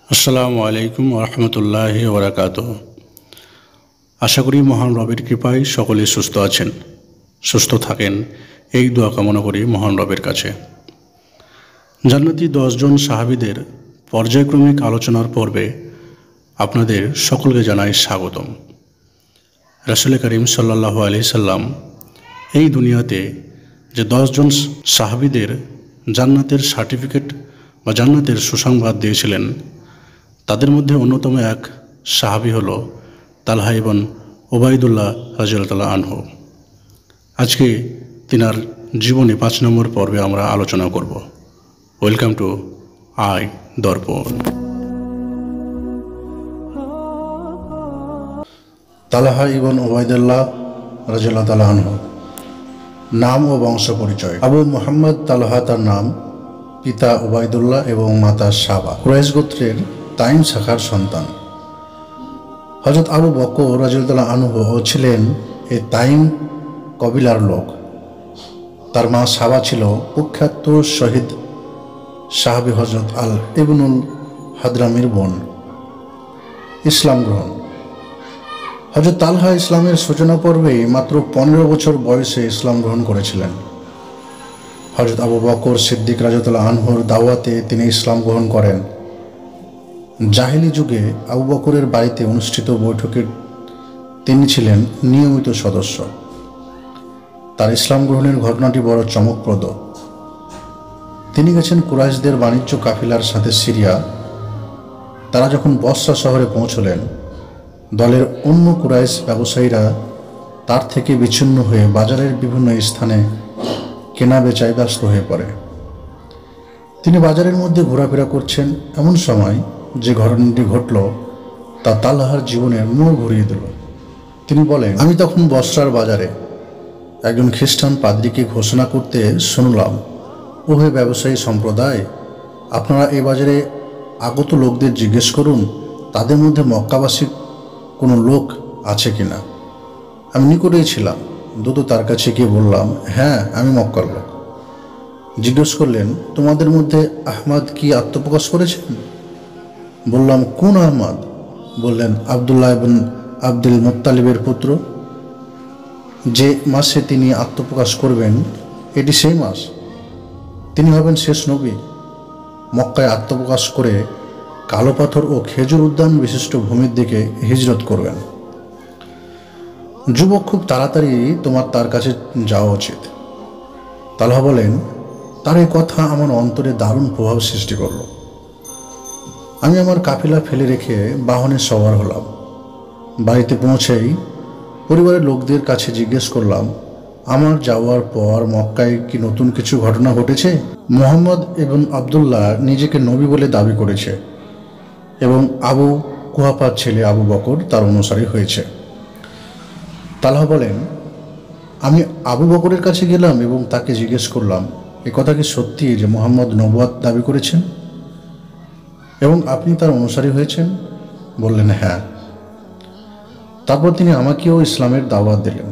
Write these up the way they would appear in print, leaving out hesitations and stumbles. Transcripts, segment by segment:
আসসালামু আলাইকুম রহমতুল্লাহি ওবরাকাতুহু। আশা করি মহান রবের কৃপায় সকলে সুস্থ আছেন, সুস্থ থাকেন, এই দোয়া কামনা করি মহান রবের কাছে। জান্নাতি 10 জন সাহাবীদের পর্যায়ক্রমিক আলোচনার পর্বে আপনাদের সকলকে জানাই স্বাগতম। রাসূল করিম সাল্লাল্লাহু আলাইহি সাল্লাম এই দুনিয়াতে যে 10 জন সাহাবীদের জান্নাতের সার্টিফিকেট বা জান্নাতের সুসংবাদ দিয়েছিলেন, তাদের মধ্যে অন্যতম এক সাহাবী হলো তালহা ইবনে উবাইদুল্লাহ রাদিয়াল্লাহু আনহু। আজকে তিনার জীবনে 5 নম্বর পর্বে আমরা আলোচনা করব। Welcome to I Darpan. Talha ibn Ubaidullah রাদিয়াল্লাহু আনহু। নাম ও বংশ পরিচয়। আবু মুহাম্মদ তালহা তার নাম, পিতা উবাইদুল্লাহ এবং মাতা সাবা। কুরাইশ গোত্রের তাইম শাখার সন্তান। হযরত আবু বকর রাদিয়াল্লাহু আনহু ছিলেন এই তাইম কবিলার লোক। তার মা সাবা ছিল কুখ্যাত শহীদ সাহাবী হযরত আল ইবনুল হাদরামির বোন। ইসলাম গ্রহণ। হযরত তালহা ইসলামের সূচনা পর্বেই মাত্র 15 বছর বয়সে ইসলাম গ্রহণ করেছিলেন। হযরত আবু বকর সিদ্দিক রাদিয়াল্লাহু আনহুর দাওয়াতে তিনি ইসলাম গ্রহণ করেন। জাহেলি যুগে আবু বকরের বাড়িতে অনুষ্ঠিত বৈঠকে তিনি ছিলেন নিয়মিত সদস্য। তার ইসলাম গ্রহণের ঘটনাটি বড় চমকপ্রদ। তিনি গেছেন কুরাইশদের বাণিজ্য কাফিলার সাথে সিরিয়া। তারা যখন বসরা শহরে পৌঁছলেন, দলের অন্য কুরাইশ ব্যবসায়ীরা তার থেকে বিচ্ছিন্ন হয়ে বাজারের বিভিন্ন স্থানে কেনা বেচায় ব্যস্ত হয়ে পড়ে। তিনি বাজারের মধ্যে ঘোরাফেরা করছেন, এমন সময় যে ঘটনাটি ঘটল তা তালহার জীবনের মোড় ঘুরিয়ে দিল। তিনি বলেন, আমি তখন বসরার বাজারে একজন খ্রিস্টান পাদ্রীকে ঘোষণা করতে শুনলাম, ওহে ব্যবসায়ী সম্প্রদায়, আপনারা এই বাজারে আগত লোকদের জিজ্ঞেস করুন তাদের মধ্যে মক্কাবাসী কোনো লোক আছে কিনা। আমি নিকটেই ছিলাম, দ্রুত তার কাছে গিয়ে বললাম, হ্যাঁ, আমি মক্কার লোক। জিজ্ঞেস করলেন, তোমাদের মধ্যে আহমদ কি আত্মপ্রকাশ করেছেন? বললাম, কোন আহমদ? বললেন, আব্দুল্লাহ ইবনে আব্দুল মুত্তালিবের পুত্র। যে মাসে তিনি আত্মপ্রকাশ করবেন এটি সেই মাস। তিনি হবেন শেষ নবী। মক্কায় আত্মপ্রকাশ করে কালো পাথর ও খেজুর উদ্যান বিশিষ্ট ভূমির দিকে হিজরত করবেন। যুবক, খুব তাড়াতাড়ি তোমার তার কাছে যাওয়া উচিত। তালহা বলেন, তার এই কথা আমার অন্তরে দারুণ প্রভাব সৃষ্টি করল। আমি আমার কাফিলা ফেলে রেখে বাহনে সওয়ার হলাম। বাড়িতে পৌঁছেই পরিবারের লোকদের কাছে জিজ্ঞেস করলাম, আমার যাওয়ার পর মক্কায় কি নতুন কিছু ঘটনা ঘটেছে? মুহাম্মদ ইবনে আবদুল্লাহ নিজেকে নবী বলে দাবি করেছে এবং আবু কুহাফার ছেলে আবু বকর তার অনুসারী হয়েছে। তালহা বলেন, আমি আবু বকরের কাছে গেলাম এবং তাকে জিজ্ঞেস করলাম, এ কথা কি সত্যি যে মুহাম্মদ নবুয়ত দাবি করেছেন এবং আপনি তার অনুসারী হয়েছেন? বললেন, হ্যাঁ। তারপর তিনি আমাকেও ইসলামের দাওয়াত দিলেন।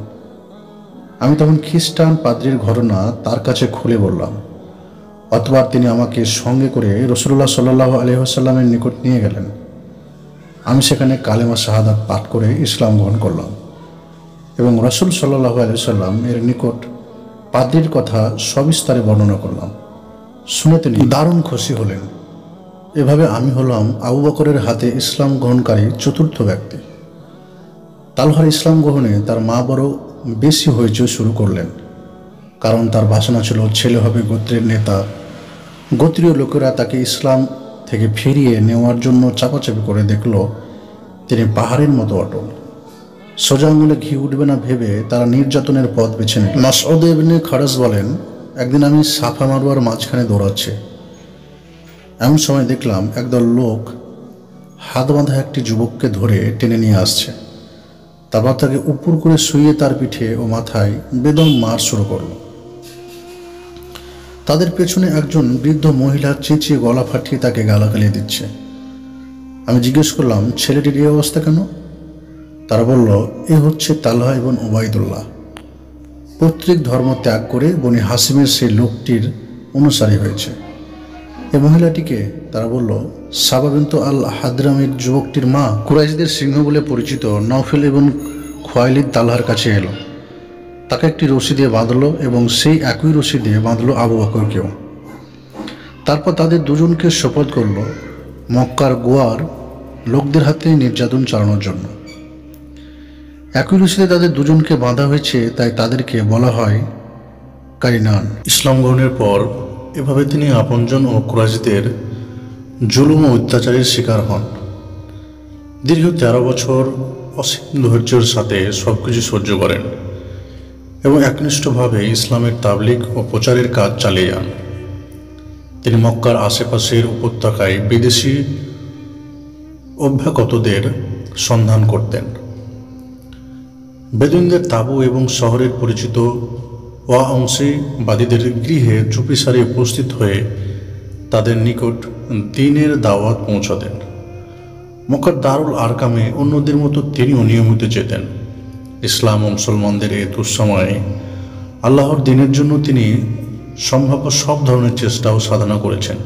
আমি তখন খ্রিস্টান পাদ্রীর ঘটনা তার কাছে খুলে বললাম। অতঃপর তিনি আমাকে সঙ্গে করে রাসূলুল্লাহ সাল্লাল্লাহু আলাইহি ওয়াসাল্লামের নিকট নিয়ে গেলেন। আমি সেখানে কালেমা শাহাদাত পাঠ করে ইসলাম গ্রহণ করলাম এবং রাসূল সাল্লাল্লাহু আলাইহি ওয়াসাল্লাম এর নিকট পাদ্রীর কথা সবিস্তারে বর্ণনা করলাম। শুনে তিনি দারুণ খুশি হলেন। এভাবে আমি হলাম আবু বকরের হাতে ইসলাম গ্রহণকারী চতুর্থ ব্যক্তি। তালহার ইসলাম গ্রহণে তার মা বড় বেশি হইচই শুরু করলেন, কারণ তার বাসনা ছিল ছেলে হবে গোত্রের নেতা। গোত্রীয় লোকেরা তাকে ইসলাম থেকে ফিরিয়ে নেওয়ার জন্য চাপাচাপি করে দেখল তিনি পাহাড়ের মতো অটল। সোজা আঙুলে ঘি উঠবে না ভেবে তারা নির্যাতনের পথ বেছে নিল। মাসউদ ইবনে খারাজ বলেন, একদিন আমি সাফা মারওয়ার মাঝখানে দৌড়াচ্ছি। এমন সময় দেখলাম একদল লোক হাত বাঁধা একটি যুবককে ধরে টেনে নিয়ে আসছে। তারপর তাকে উপর করে শুইয়ে তার পিঠে ও মাথায় বেদম মার শুরু করল। তাদের পেছনে একজন বৃদ্ধ মহিলা চেঁচিয়ে গলা ফাটিয়ে তাকে গালাগালি দিচ্ছে। আমি জিজ্ঞেস করলাম, ছেলেটির এই অবস্থা কেন? তারা বলল, এ হচ্ছে তালহা ইবনে উবাইদুল্লাহ। পৈতৃক ধর্ম ত্যাগ করে বনি হাসিমের সেই লোকটির অনুসারী হয়েছে। এই মহিলাটিকে তারা বলল, সাবা বিনতু আল হাদরামির যুবকটির মা কুরাইশদের সিংহ বলে পরিচিত নওফেল এবং খোয়াইলিদ তালহার কাছে এলো। তাকে একটি রশি দিয়ে বাঁধলো এবং সেই একই রশি দিয়ে বাঁধলো আবু বকরকেও। তারপর তাদের দুজনকে শপথ করল মক্কার গোয়ার লোকদের হাতে নির্যাতন চালানোর জন্য। একই রশিতে তাদের দুজনকে বাঁধা হয়েছে, তাই তাদেরকে বলা হয় কারিনান। ইসলাম গ্রহণের পর এভাবে তিনি আপনজন ও কুরাইশদের জুলুম ও অত্যাচারের শিকার হন। দীর্ঘ 13 বছর অসীম ধৈর্যের সাথে সবকিছু সহ্য করেন এবং একনিষ্ঠভাবে ইসলামের তাবলীগ ও প্রচারের কাজ চালিয়ে যান। তিনি মক্কার আশেপাশের উপত্যকায় বিদেশি অভ্যাগতদের সন্ধান করতেন। বেদুইনদের তাঁবু এবং শহরের পরিচিত অংশীবাদীদের গৃহে চুপিসারে উপস্থিত হয়ে তাদের নিকট দ্বীনের দাওয়াত পৌঁছাতেন। মক্কার দারুল আরকামে অন্যদের মতো তিনিও নিয়মিত যেতেন। ইসলাম ও মুসলমানদের এই দুঃসময়ে আল্লাহর দ্বীনের জন্য তিনি সম্ভাব্য সব ধরনের চেষ্টা ও সাধনা করেছেন।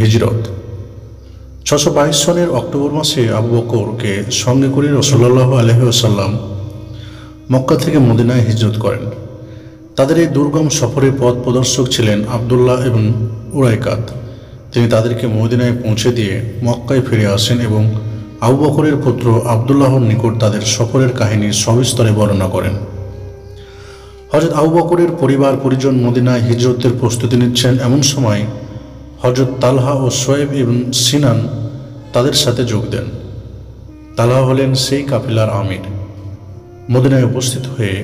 হিজরত 622 সনের অক্টোবর মাসে আবু বকরকে সঙ্গে করে রাসূলুল্লাহ আলাইহি ওয়াসাল্লাম মক্কা থেকে মদিনায় হিজরত করেন। তাদের এই দুর্গম সফরের পথ প্রদর্শক ছিলেন আবদুল্লাহ এবং উরাইকাত। তিনি তাদেরকে মদিনায় পৌঁছে দিয়ে মক্কায় ফিরে আসেন এবং আবু বকরের পুত্র আবদুল্লাহর নিকট তাদের সফরের কাহিনী সবিস্তরে বর্ণনা করেন। হযরত আবু বকরের পরিবার পরিজন মদিনায় হিজরতের প্রস্তুতি নিচ্ছেন। এমন সময় হযরত তালহা ও সোয়েব এবং সিনান তাদের সাথে যোগ দেন। তালহা হলেন সেই কাফিলার আমির। মদিনায় উপস্থিত হয়ে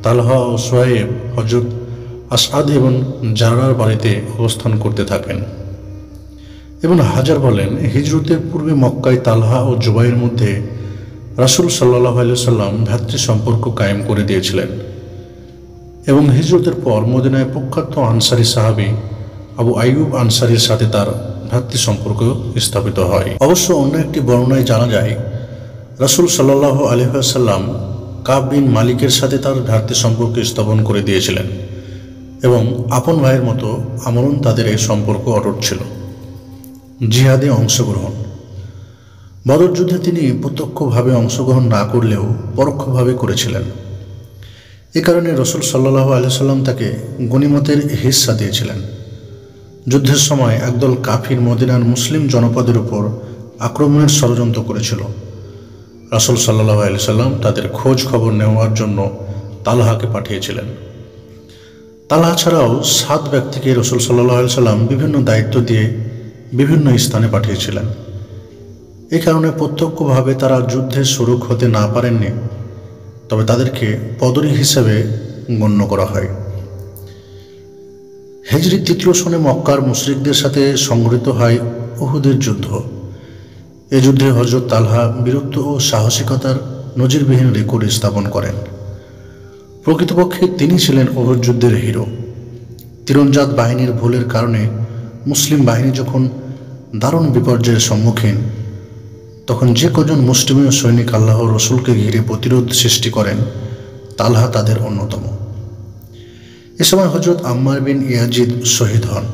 তালহা ও সোয়েব হযরত আসআদ এবং জারার বাড়িতে অবস্থান করতে থাকেন। এবং হাজার বলেন, হিজরতের পূর্বে মক্কায় তালহা ও জুবাইরের মধ্যে রাসূল সাল্লাল্লাহু আলাইহি ওয়াসাল্লাম ভ্রাতৃ সম্পর্ক কায়েম করে দিয়েছিলেন এবং হিজরতের পর মদিনায় প্রখ্যাত আনসারী সাহাবী আবু আইয়ুব আনসারীর সাথে তার ভ্রাতৃ সম্পর্ক স্থাপিত হয়। অবশ্য অন্য একটি বর্ণনায় জানা যায় রাসূল সাল্লাল্লাহু আলাইহি ওয়াসাল্লাম কাব বিন মালিকের সাথে তার ভ্রাতৃ সম্পর্ক স্থাপন করে দিয়েছিলেন এবং আপন ভাইয়ের মতো আমরণ তাদের এই সম্পর্ক অটুট ছিল। জিহাদে অংশগ্রহণ। বদর যুদ্ধে তিনি প্রত্যক্ষভাবে অংশগ্রহণ না করলেও পরোক্ষভাবে করেছিলেন। এ কারণে রাসূল সাল্লাল্লাহু আলাইহি ওয়াসাল্লাম তাকে গনিমতের হিস্সা দিয়েছিলেন। যুদ্ধের সময় একদল কাফির মদিনার মুসলিম জনপদের উপর আক্রমণের ষড়যন্ত্র করেছিল। রাসূল সাল্লাল্লাহু আলাইহি ওয়াসাল্লাম তাদের খোঁজ খবর নেওয়ার জন্য তালহাকে পাঠিয়েছিলেন। তালহা ছাড়াও 7 ব্যক্তিকে রাসূল সাল্লাল্লাহু আলাইহি ওয়াসাল্লাম বিভিন্ন দায়িত্ব দিয়ে বিভিন্ন স্থানে পাঠিয়েছিলেন। এই কারণে প্রত্যক্ষভাবে তারা যুদ্ধে শরিক হতে না পারেননি, তবে তাদেরকে বদরী হিসেবে গণ্য করা হয়। হিজরি 3 সনে মক্কার মুশরিকদের সাথে সংঘটিত হয় উহুদের যুদ্ধ। এই যুদ্ধে হযরত তালহা বীরত্ব ও সাহসিকতার নজিরবিহীন রেকর্ড স্থাপন করেন। প্রকৃতপক্ষে তিনি ছিলেন উহুদ যুদ্ধের হিরো। তীরন্দাজ বাহিনীর ভুলের কারণে মুসলিম বাহিনী যখন দারুণ বিপর্যয়ের সম্মুখীন, তখন যে কজন মুসলিমীয় সৈনিক আল্লাহর রসুলকে ঘিরে প্রতিরোধ সৃষ্টি করেন, তালহা তাদের অন্যতম। এ সময় হযরত আম্মার বিন ইয়াজিদ শহীদ হন।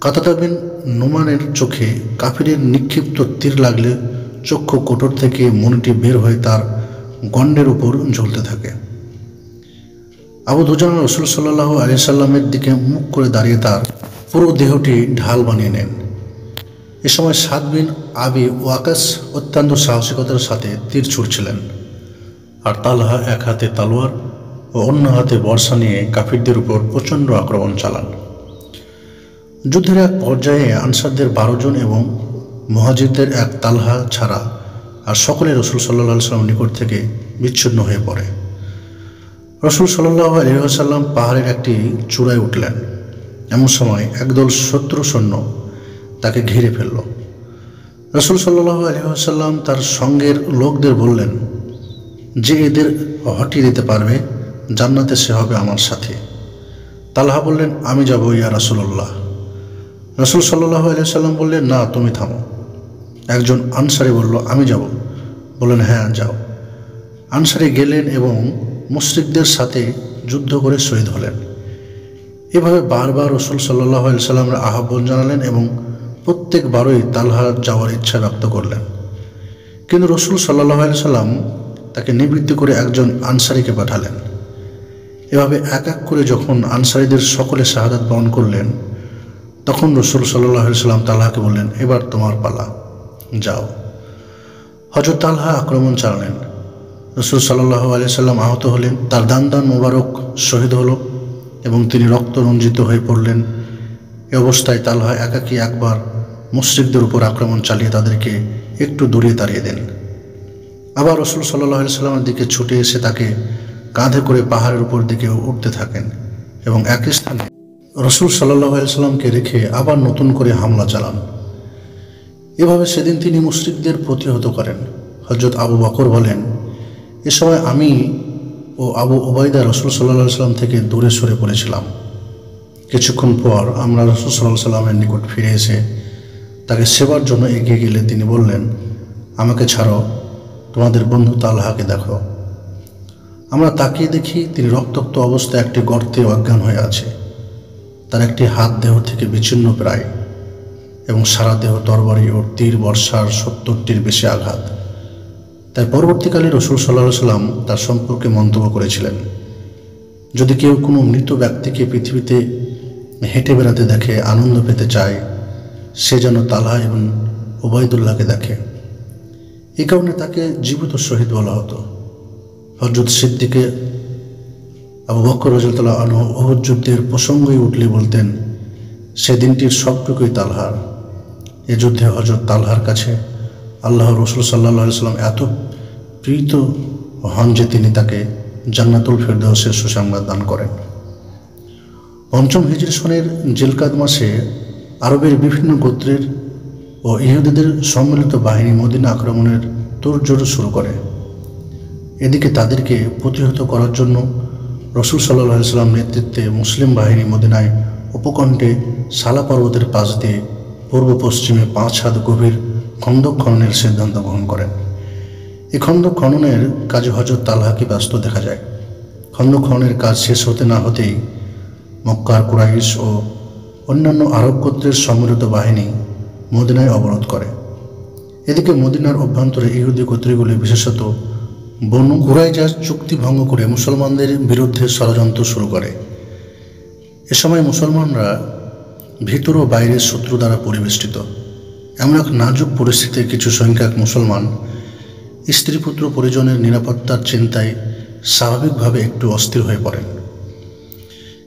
কাতাদা বিন নুমানের চোখে কাফিরের নিক্ষিপ্ত তীর লাগলে চক্ষু কোটর থেকে মণিটি বের হয়ে তার গণ্ডের উপর ঝুলতে থাকে। আবু দুজানা রাসূল সাল্লাল্লাহু আলাইহি সাল্লামের দিকে মুখ করে দাঁড়িয়ে তার পুরো দেহটি ঢাল বানিয়ে নেন। এ সময় সাদ বিন আবি ওয়াকাস অত্যন্ত সাহসিকতার সাথে তীর ছুড়ছিলেন, আর তালহা এক হাতে তালোয়ার ও অন্য হাতে বর্ষা নিয়ে কাফিরদের উপর প্রচণ্ড আক্রমণ চালান। যুদ্ধের এক পর্যায়ে আনসারদের 12 জন এবং মুহাজিরদের এক তালহা ছাড়া আর সকলে রাসূল সাল্লাল্লাহু আলাইহি ওয়াসাল্লামের নিকট থেকে বিচ্ছিন্ন হয়ে পড়ে। রাসূল সাল্লাল্লাহু আলাইহি ওয়াসাল্লাম পাহাড়ের একটি চূড়ায় উঠলেন। এমন সময় একদল শত্রু সৈন্য তাকে ঘিরে ফেলল। রাসূল সাল্লাল্লাহু আলাইহি ওয়াসাল্লাম তার সঙ্গের লোকদের বললেন, যে এদের হটিয়ে দিতে পারবে জান্নাতে সে হবে আমার সাথে। তালহা বললেন, আমি যাব ইয়া রাসূলুল্লাহ। রাসূল সাল্লাল্লাহু আলাইহি ওয়াসাল্লাম বললেন, না, তুমি থামো। একজন আনসারী বলল, আমি যাব। বললেন, হ্যাঁ, যাও। আনসারী গেলেন এবং মুশরিকদের সাথে যুদ্ধ করে শহীদ হলেন। এভাবে বারবার রসুল সাল্লাল্লাহু আলাইহি সাল্লামের আহ্বান জানালেন এবং প্রত্যেকবারই তালহা যাওয়ার ইচ্ছা ব্যক্ত করলেন। কিন্তু রসুল সাল্লাল্লাহু আলাইহি সাল্লাম তাকে নিবৃত্ত করে একজন আনসারীকে পাঠালেন। এভাবে এক এক করে যখন আনসারীদের সকলে শাহাদাত বরণ করলেন, তখন রসুল সাল্লাল্লাহু আলাইহি সাল্লাম তালহাকে বললেন, এবার তোমার পালা, যাও। হযরত তালহা আক্রমণ চালালেন। রসুল সাল্লাল্লাহু আলাইহি সাল্লাম আহত হলেন, তার দান মোবারক শহীদ হলো এবং তিনি রক্ত রঞ্জিত হয়ে পড়লেন। এ অবস্থায় তালহা একাকী একবার মুশরিকদের উপর আক্রমণ চালিয়ে তাদেরকে একটু দূরে তাড়িয়ে দেন। আবার রসুল সাল্লাল্লাহু আলাইহি সাল্লামের দিকে ছুটে এসে তাকে কাঁধে করে পাহাড়ের উপর দিকে উঠতে থাকেন এবং একই স্থানে রসুল সাল্লাল্লাহু আলাইহি সাল্লামকে রেখে আবার নতুন করে হামলা চালান। এভাবে সেদিন তিনি মুশরিকদের প্রতিহত করেন। হযরত আবু বকর বলেন, এ সময় আমি ও আবু উবাইদা রসুল সাল্লাল্লাহু আলাইহি সাল্লাম থেকে দূরে সরে পড়েছিলাম। কিছুক্ষণ পর আমরা রসুল সাল্লাল্লাহু আলাইহি সাল্লামের নিকট ফিরে এসে তাকে সেবার জন্য এগিয়ে গেলে তিনি বললেন, আমাকে ছাড়ো, তোমাদের বন্ধু তালহাকে দেখো। আমরা তাকিয়ে দেখি তিনি রক্তাক্ত অবস্থায় একটি গর্তে অজ্ঞান হয়ে আছে। তার একটি হাত দেহ থেকে বিচ্ছিন্ন প্রায় এবং সারা দেহ তরবারি ও তীর বর্ষার 70টির বেশি আঘাত। তাই পরবর্তীকালে রসুল সাল্লাল্লাহু আলাইহি সাল্লাম তার সম্পর্কে মন্তব্য করেছিলেন, যদি কেউ কোনো মৃত ব্যক্তিকে পৃথিবীতে হেঁটে বেড়াতে দেখে আনন্দ পেতে চায়, সে যেন তালহা এবং উবাইদুল্লাহকে দেখে। এই কারণে তাকে জীবিত শহীদ বলা হতো। হযরত সিদ্দিকে আবু বকর রাদিয়াল্লাহু আনহু উহুদ যুদ্ধের প্রসঙ্গই উঠলে বলতেন, সে দিনটির সবটুকুই তালহার। এ যুদ্ধে হযরত তালহার কাছে আল্লাহর রাসূল সাল্লাল্লাহু আলাইহি সাল্লাম এত প্রীত হন যে তিনি তাকে জান্নাতুল ফেরদাউসের সুসংবাদ দান করেন। পঞ্চম হিজরি সনের জিলকাদ মাসে আরবের বিভিন্ন গোত্রের ও ইহুদিদের সম্মিলিত বাহিনী মদিনা আক্রমণের তোড়জোড় শুরু করে। এদিকে তাদেরকে প্রতিহত করার জন্য রসুল সাল্লাল্লাহু আলাইহি সাল্লাম নেতৃত্বে মুসলিম বাহিনী মদিনায় উপকণ্ঠে সালা পর্বতের পাশ দিয়ে পূর্ব পশ্চিমে 5 হাত গভীর খন্দক খননের সিদ্ধান্ত গ্রহণ করেন। এই খন্দক খননের কাজে হযরত তালহাকে ব্যস্ত দেখা যায়। খন্দক খননের কাজ শেষ হতে না হতেই মক্কার কুরাইশ ও অন্যান্য আরব গোত্রের সম্মিলিত বাহিনী মদিনায় অবরোধ করে। এদিকে মদিনার অভ্যন্তরে ইহুদি গোত্রগুলি, বিশেষত বনু কুরাইজা চুক্তি ভঙ্গ করে মুসলমানদের বিরুদ্ধে ষড়যন্ত্র শুরু করে। এ সময় মুসলমানরা ভিতর ও বাইরের শত্রু দ্বারা পরিবেষ্টিত। এমন এক নাজুক পরিস্থিতিতে কিছু সংখ্যক মুসলমান স্ত্রীপুত্র পরিজনের নিরাপত্তার চিন্তায় স্বাভাবিকভাবে একটু অস্থির হয়ে পড়েন।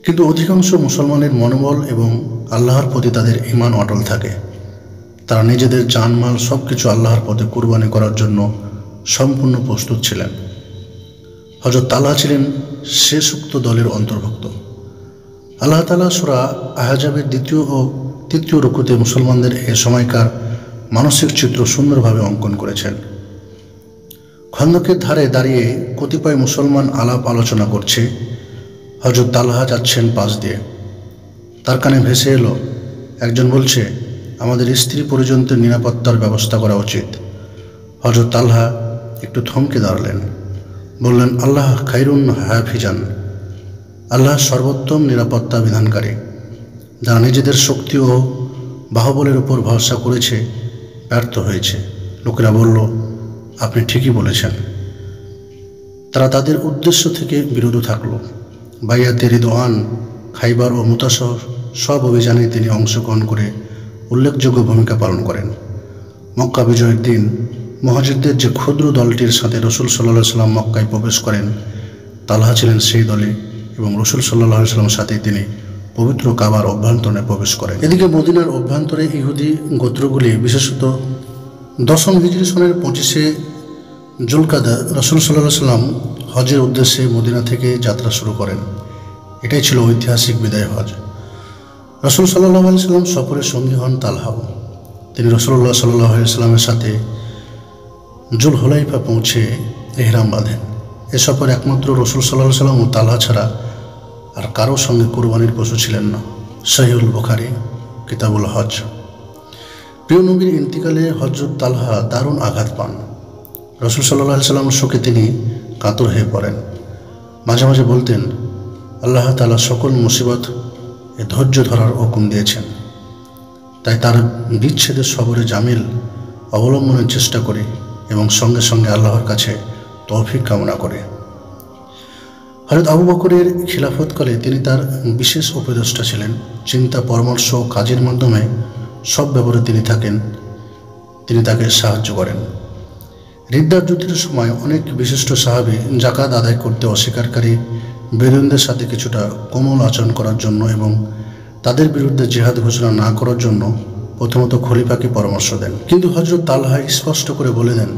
কিন্তু অধিকাংশ মুসলমানের মনোবল এবং আল্লাহর প্রতি তাদের ঈমান অটল থাকে। তারা নিজেদের জানমাল সব কিছু আল্লাহর পথে কুরবানি করার জন্য সম্পূর্ণ প্রস্তুত ছিলেন। হযরত তালহা ছিলেন শেষোক্ত দলের অন্তর্ভুক্ত। আল্লাহ তাআলা সূরা আহজাবের 2য় ও 3য় রুকুতে মুসলমানদের এ সময়কার মানসিক চিত্র সুন্দরভাবে অঙ্কন করেছেন। খন্দকের ধারে দাঁড়িয়ে কতিপয় মুসলমান আলাপ আলোচনা করছে। হযরত তালহা যাচ্ছেন পাশ দিয়ে। তার কানে ভেসে এলো, একজন বলছে, আমাদের স্ত্রী পরিজনদের নিরাপত্তার ব্যবস্থা করা উচিত। হযরত তালহা একটু থমকে দাঁড়ালেন, বললেন, আল্লাহ খায়রুন হাফিজান, আল্লাহ সর্বোত্তম নিরাপত্তা বিধানকারী। যারা নিজেদের শক্তি ও বাহুবলের উপর ভরসা করেছে ব্যর্থ হয়েছে। লোকেরা বলল, আপনি ঠিকই বলেছেন। তারা তাদের উদ্দেশ্য থেকে বিরত থাকল। বাইয়াতে রিদওয়ান, খাইবার ও মুতাসহ সব অভিযানে তিনি অংশগ্রহণ করে উল্লেখযোগ্য ভূমিকা পালন করেন। মক্কা বিজয়ের দিন মুহাজিরদের যে ক্ষুদ্র দলটির সাথে রসুল সাল্লাল্লাহু আলাইহি সাল্লাম মক্কায় প্রবেশ করেন, তালহা ছিলেন সেই দলে এবং রসুল সাল্লাল্লাহু আলাইহি সাল্লামের সাথে তিনি পবিত্র কাবার অভ্যন্তরে প্রবেশ করেন। এদিকে মদিনার অভ্যন্তরে ইহুদি গোত্রগুলি, বিশেষত 10ম হিজরি সনের 25শে জুলকাদা রসুল সাল্লাল্লাহু আলাইহি সাল্লাম হজের উদ্দেশ্যে মদিনা থেকে যাত্রা শুরু করেন। এটাই ছিল ঐতিহাসিক বিদায় হজ। রসুল সাল্লাল্লাহু আলাইহি সাল্লাম সফরের সঙ্গী হন তালহাও। তিনি রাসূলুল্লাহ সাল্লাল্লাহু আলাইহি সাল্লামের সাথে জুল হুলাইফা পৌঁছে ইহরাম বাঁধেন। এ সফর একমাত্র রসুল সাল্লাল্লাহু আলাইহি সাল্লাম ও তালহা ছাড়া আর কারো সঙ্গে কুরবানির পশু ছিলেন না। সহিহুল বুখারী, কিতাবুল হজ। প্রিয় নবীর ইন্তিকালে হযরত তালহা দারুণ আঘাত পান। রসুল সাল্লাল্লাহু আলাইহি সাল্লামের শোকে তিনি কাতর হয়ে পড়েন। মাঝে মাঝে বলতেন, আল্লাহ তাআলা সকল মুসিবত এ ধৈর্য ধরার হুকুম দিয়েছেন। তাই তার বিচ্ছেদের সবরে জামিল অবলম্বনের চেষ্টা করে এবং সঙ্গে সঙ্গে আল্লাহর কাছে তৌফিক কামনা করে। হযরত আবু বকরের খিলাফতকালে তিনি তার বিশেষ উপদেষ্টা ছিলেন। চিন্তা, পরামর্শ ও কাজের মাধ্যমে সব ব্যাপারে তিনি তাকে সাহায্য করেন। রিদ্দার যুদ্ধের সময় অনেক বিশিষ্ট সাহাবী যাকাত আদায় করতে অস্বীকারী বিরোধীদের সাথে কিছুটা কোমল আচরণ করার জন্য এবং তাদের বিরুদ্ধে জিহাদ ঘোষণা না করার জন্য প্রথমত খলিফাকে পরামর্শ দেন। কিন্তু হযরত তালহা স্পষ্ট করে বলে দেন,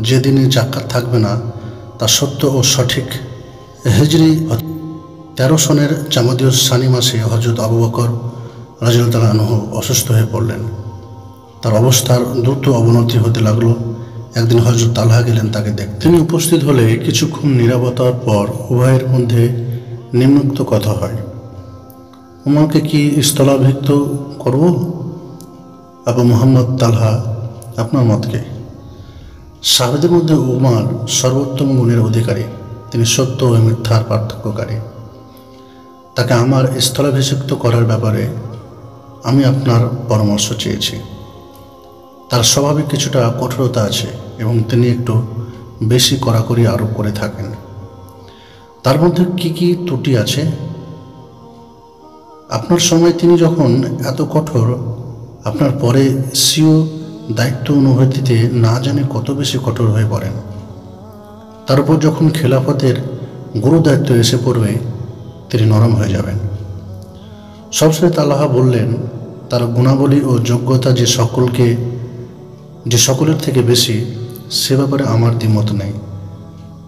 যেদিনে যাকাত থাকবে না তা সত্য ও সঠিক। হিজরি 13 সনের জামাদিউস সানি মাসে হযরত আবু বকর রাদিয়াল্লাহু তাআলা আনহু অসুস্থ হয়ে পড়লেন। তার অবস্থার দ্রুত অবনতি হতে লাগলো। একদিন হযরত তালহা গেলেন তাকে দেখতে। তিনি উপস্থিত হলে কিছুক্ষণ নীরবতার পর উভয়ের মধ্যে নিম্নোক্ত কথা হয়, উমারকে কি স্থলাভিষিক্ত করব? আবু মুহাম্মদ তালহা, আপনার মতকে? সাহাবীদের মধ্যে উমার সর্বোত্তম গুণের অধিকারী। তিনি সত্য ও মিথ্যার পার্থক্যকারী। তাকে আমার স্থলাভিষিক্ত করার ব্যাপারে আমি আপনার পরামর্শ চেয়েছি। তার স্বভাবে কিছুটা কঠোরতা আছে এবং তিনি একটু বেশি কড়াকড়ি আরোপ করে থাকেন। তার মধ্যে কি কি ত্রুটি আছে? আপনার সময় তিনি যখন এত কঠোর, আপনার পরে স্বীয় দায়িত্ব অনুভূতিতে না জানে কত বেশি কঠোর হয়ে পড়েন। তার উপর যখন খেলাফতের গুরু দায়িত্ব এসে পড়বে তিনি নরম হয়ে যাবেন। সবশেষে তালহা বললেন, তার গুণাবলী ও যোগ্যতা যে সকলের থেকে বেশি, সে ব্যাপারে আমার দ্বিমত নেই।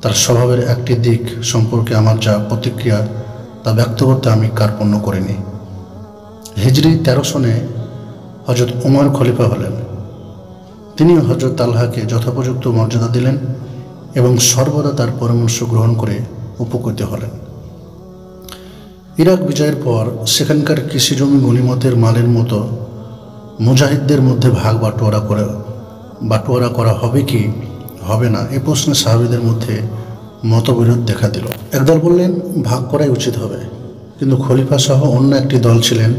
তার স্বভাবের একটি দিক সম্পর্কে আমার যা প্রতিক্রিয়া তা ব্যক্ত করতে আমি কার্পণ্য করিনি। হিজরি 13 সনে হযরত উমর খলিফা হলেন। তিনি হযরত তালহাকে যথোপযুক্ত মর্যাদা দিলেন এবং সর্বদা তার পরামর্শ গ্রহণ করে উপকৃত হলেন। ইরাক বিজয়ের পর সেখানকার কৃষিজমি গনিমতের মালের মতো মুজাহিদদের মধ্যে ভাগ বাটোয়ারা করা হবে কি হবে না, এ প্রশ্নে সাহাবীদের মধ্যে মতবিরোধ দেখা দিল। একদল বললেন ভাগ করাই উচিত হবে, কিন্তু খলিফা সহ অন্য একটি দল ছিলেন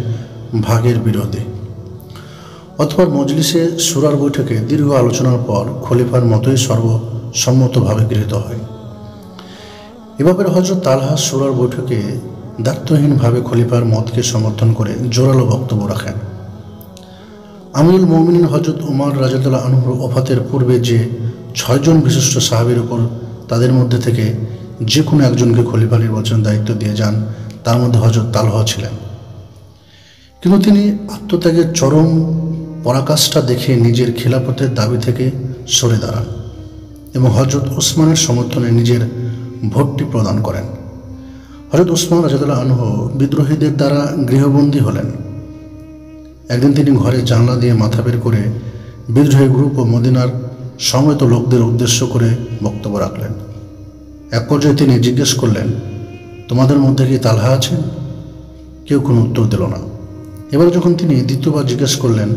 ভাগের বিরোধী। অতঃপর মজলিসে শুরার বৈঠকে দীর্ঘ আলোচনার পর খলিফার মতই সর্বসম্মতভাবে গৃহীত হয়। এ ব্যাপারে হযরত তালহা শুরার বৈঠকে দায়িত্বহীনভাবে খলিফার মতকে সমর্থন করে জোরালো বক্তব্য রাখেন। আমিরুল মুমিনিন হযরত উমর রাদিয়াল্লাহু আনহুর ওফাতের পূর্বে যে 6 জন বিশিষ্ট সাহাবীর উপর তাদের মধ্যে থেকে যে কোনো একজনকে খলিফা নির্বাচনের দায়িত্ব দিয়ে যান, তার মধ্যে হযরত তালহা ছিলেন। কিন্তু তিনি আত্মত্যাগের চরম পরাকাষ্ঠা দেখে নিজের খিলাফতের দাবি থেকে সরে দাঁড়ান এবং হযরত ওসমানের সমর্থনে নিজের ভোটটি প্রদান করেন। হযরত ওসমান রাদিয়াল্লাহু আনহু বিদ্রোহীদের দ্বারা গৃহবন্দী হলেন। একদিন তিনি ঘরে জানলা দিয়ে মাথা বের করে বিদ্রোহী গ্রুপ ও মদিনার সমবেত লোকদের উদ্দেশ্য করে বক্তব্য রাখলেন। এক পর্যায়ে তিনি জিজ্ঞেস করলেন, তোমাদের মধ্যে কি তালহা আছেন? কেউ কোনো উত্তর দিল না। এবার যখন তিনি দ্বিতীয়বার জিজ্ঞেস করলেন,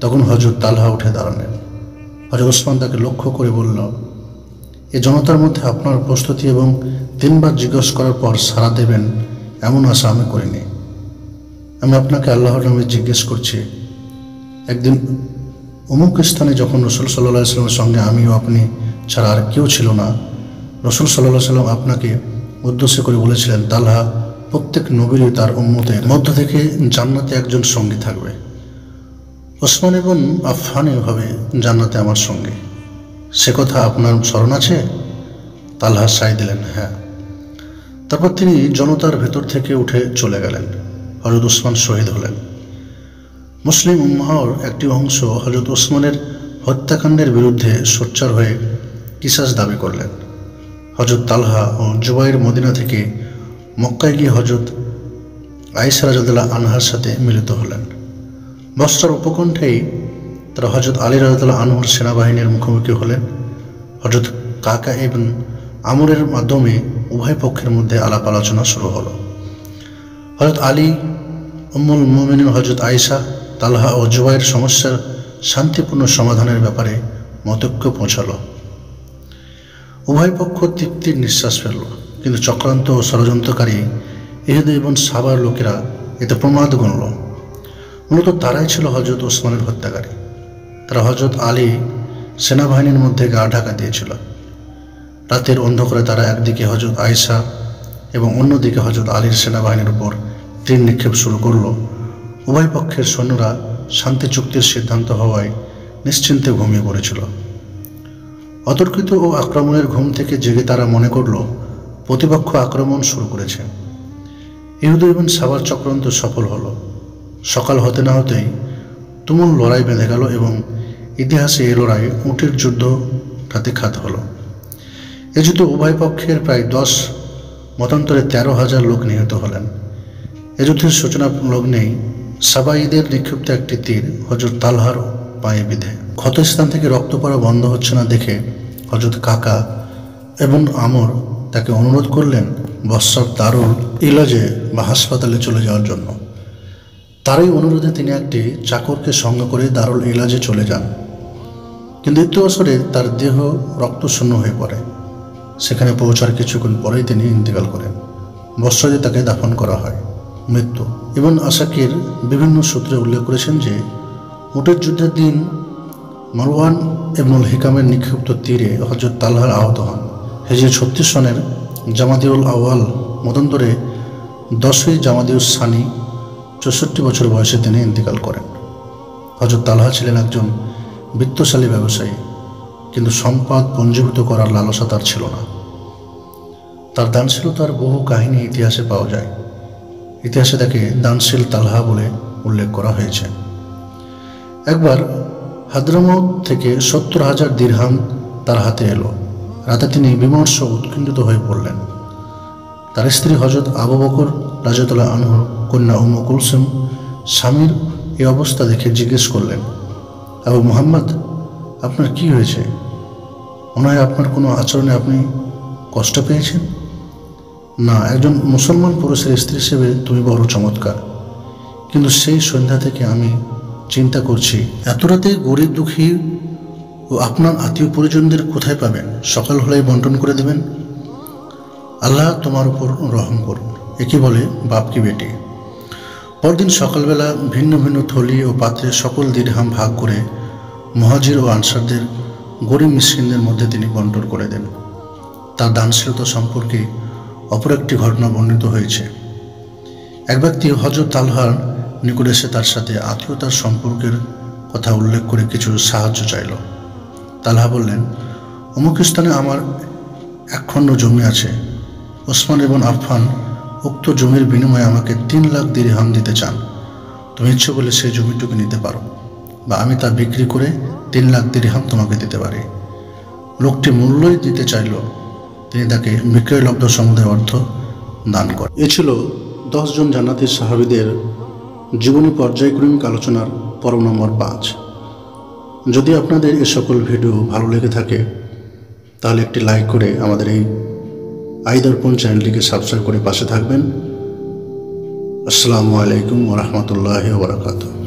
তখন হযরত তালহা উঠে দাঁড়ালেন। হযরত ওসমান তাকে লক্ষ্য করে বলল, এ জনতার মধ্যে আপনার প্রস্তুতি এবং 3 বার জিজ্ঞেস করার পর সাড়া দেবেন এমন আশা আমি করিনি। আমি আপনাকে আল্লাহর নামে জিজ্ঞেস করছি, একদিন অমুক স্থানে যখন রাসূল সাল্লাল্লাহু আলাইহি ওয়াসাল্লামের সঙ্গে আমি ও আপনি ছাড়া আর কেউ ছিল না, রাসূল সাল্লাল্লাহু আলাইহি ওয়াসাল্লাম আপনাকে উদ্দেশ্য করে বলেছিলেন, তালহা প্রত্যেক নবীরই তার উম্মতের মধ্য থেকে জান্নাতে একজন সঙ্গী থাকবে। ওসমান ইবনে আফফান এভাবে জান্নাতে আমার সঙ্গে, সে কথা আপনার স্মরণ আছে? তালহা সায় দিলেন, হ্যাঁ। তারপর তিনি জনতার ভেতর থেকে উঠে চলে গেলেন। হযরত ওসমান শহীদ হলেন। মুসলিম উম্মাহর একটি অংশ হযরত ওসমানের হত্যাকাণ্ডের বিরুদ্ধে সোচ্চার হয়ে কিসাস দাবি করলেন। হযরত তালহা ও জুবাইর মদিনা থেকে মক্কায় গিয়ে হযরত আয়েশা রাদিয়াল্লাহু আনহার সাথে মিলিত হলেন। বসরার উপকণ্ঠেই তারা হযরত আলী রাদিয়াল্লাহু আনহুর সেনাবাহিনীর মুখোমুখি হলেন। হযরত কাকা ইবনে আমরের মাধ্যমে উভয় পক্ষের মধ্যে আলাপ আলোচনা শুরু হলো। হযরত আলী, উম্মুল মুমিনিন হযরত আয়েশা, তালহা ও জুবাইর সমস্যার শান্তিপূর্ণ সমাধানের ব্যাপারে মতৈক্য পৌঁছালো। উভয় পক্ষ তৃপ্তির নিঃশ্বাস ফেলল, কিন্তু চক্রান্ত ও ষড়যন্ত্রকারী ইহুদী এবং সাবার লোকেরা এতে প্রমাদ গণল। মূলত তারাই ছিল হজরত ওসমানের হত্যাকারী। তারা হজরত আলী সেনাবাহিনীর মধ্যে গা ঢাকা দিয়েছিল। রাতের অন্ধকারে তারা একদিকে হজরত আয়েশা এবং অন্যদিকে হজরত আলীর সেনাবাহিনীর উপর তীর নিক্ষেপ শুরু করল। উভয় পক্ষের সৈন্যরা শান্তি চুক্তির সিদ্ধান্ত হওয়ায় নিশ্চিন্তে ঘুমিয়ে পড়েছিল। অতর্কিত ও আক্রমণের ঘুম থেকে জেগে তারা মনে করল প্রতিপক্ষ আক্রমণ শুরু করেছে। ইহুদ ইবন সাবার চক্রান্ত সফল হলো। সকাল হতে না হতেই তুমুল লড়াই বেঁধে গেল এবং ইতিহাসে এই লড়াই উটের যুদ্ধ খ্যাত হলো। এ যুদ্ধে উভয় পক্ষের প্রায় 10 মতান্তরে 13,000 লোক নিহত হলেন। এ যুদ্ধের সূচনা লগ্নেই সাবাইদের নিক্ষিপ্ত একটি তীর হযরত তালহার পায়ে বিঁধে। ক্ষতস্থান থেকে রক্ত পড়া বন্ধ হচ্ছে না দেখে হযরত কাকা এবং আমর তাকে অনুরোধ করলেন বসরার দারুল ইলাজে বা হাসপাতালে চলে যাওয়ার জন্য। তারই অনুরোধে তিনি একটি চাকরকে সঙ্গে করে দারুল ইলাজে চলে যান। কিন্তু দ্বিতীয় বছরে তার দেহ রক্তশূন্য হয়ে পড়ে। সেখানে পৌঁছার কিছুক্ষণ পরেই তিনি ইন্তেকাল করেন। বসরাতে তাকে দাফন করা হয়। মৃত্যু ইবন আসাকির বিভিন্ন সূত্রে উল্লেখ করেছেন যে উটের যুদ্ধের দিন মারওয়ান ইবনুল হিকামের নিক্ষিপ্ত তীরে হযরত তালহার আহত হন। হিজরি 36 সনের জামাদিউল আউয়াল মতান্তরে 10ই জামাদিউস সানি 64 বছর বয়সে তিনি ইন্তেকাল করেন। হযরত তালহা ছিলেন একজন বিত্তশালী ব্যবসায়ী, কিন্তু সম্পদ পঞ্জীভূত করার লালসা তার ছিল না। তার দানশীলতার বহু কাহিনী ইতিহাসে পাওয়া যায়। ইতিহাসে তাকে দানশীল তালহা বলে উল্লেখ করা হয়েছে। একবার হাদ্রামাউত থেকে 70,000 দিরহাম তার হাতে এলো। রাতে তিনি বিমর্ষ উৎকণ্ঠিত হয়ে পড়লেন। তার স্ত্রী হযরত আবু বকর রাদিয়াল্লাহু আনহুর কন্যা উম্মে কুলসুম স্বামীর এই অবস্থা দেখে জিজ্ঞেস করলেন, আবু মুহাম্মদ, আপনার কি হয়েছে? মনে হয় আপনার কোনো আচরণে আপনি কষ্ট পেয়েছেন। না, একজন মুসলমান পুরুষের স্ত্রী হিসেবে তুমি বড় চমৎকার, কিন্তু সেই সন্ধ্যা থেকে আমি চিন্তা করছি এত রাতে গরিব দুঃখী ও আপনার আত্মীয় পরিজনদের কোথায় পাবেন? সকাল হলেই বন্টন করে দেবেন। আল্লাহ তোমার উপর রহম করুন। একে বলে বাপ কি বেটি। পরদিন সকালবেলা ভিন্ন ভিন্ন থলি ও পাত্রে সকল দিরহাম ভাগ করে মুহাজির ও আনসারদের গরিব মিসকিনদের মধ্যে তিনি বন্টন করে দেন। তার দানশীলতা সম্পর্কে অপর একটি ঘটনা বর্ণিত হয়েছে। এক ব্যক্তি হযরত তালহার নিকট এসে তার সাথে আত্মীয়তার সম্পর্কের কথা উল্লেখ করে কিছু সাহায্য চাইল। তালহা বললেন, অমুক স্থানে আমার 1 খণ্ড জমি আছে। ওসমান ইবন আফফান উক্ত জমির বিনিময়ে আমাকে 3 লাখ দিরহাম দিতে চান। তুমি ইচ্ছে করলে সেই জমিটুকু নিতে পারো, বা আমি তা বিক্রি করে 3 লাখ দিরহাম তোমাকে দিতে পারি। লোকটি মূল্যই দিতে চাইল। তিনি তাকে বিক্রয়লব্ধ সমুদায় অর্থ দান করেন। এ ছিল 10 জন জান্নাতি সাহাবীদের জীবনী পর্যায়ক্রমিক আলোচনার পর্ব নম্বর 5। যদি আপনাদের এ সকল ভিডিও ভালো লেগে থাকে তাহলে একটি লাইক করে আমাদের এই আই-দর্পণ চ্যানেলটিকে সাবস্ক্রাইব করে পাশে থাকবেন। আসসালামু আলাইকুম ওয়া রাহমাতুল্লাহি ওয়া বারাকাতুহু।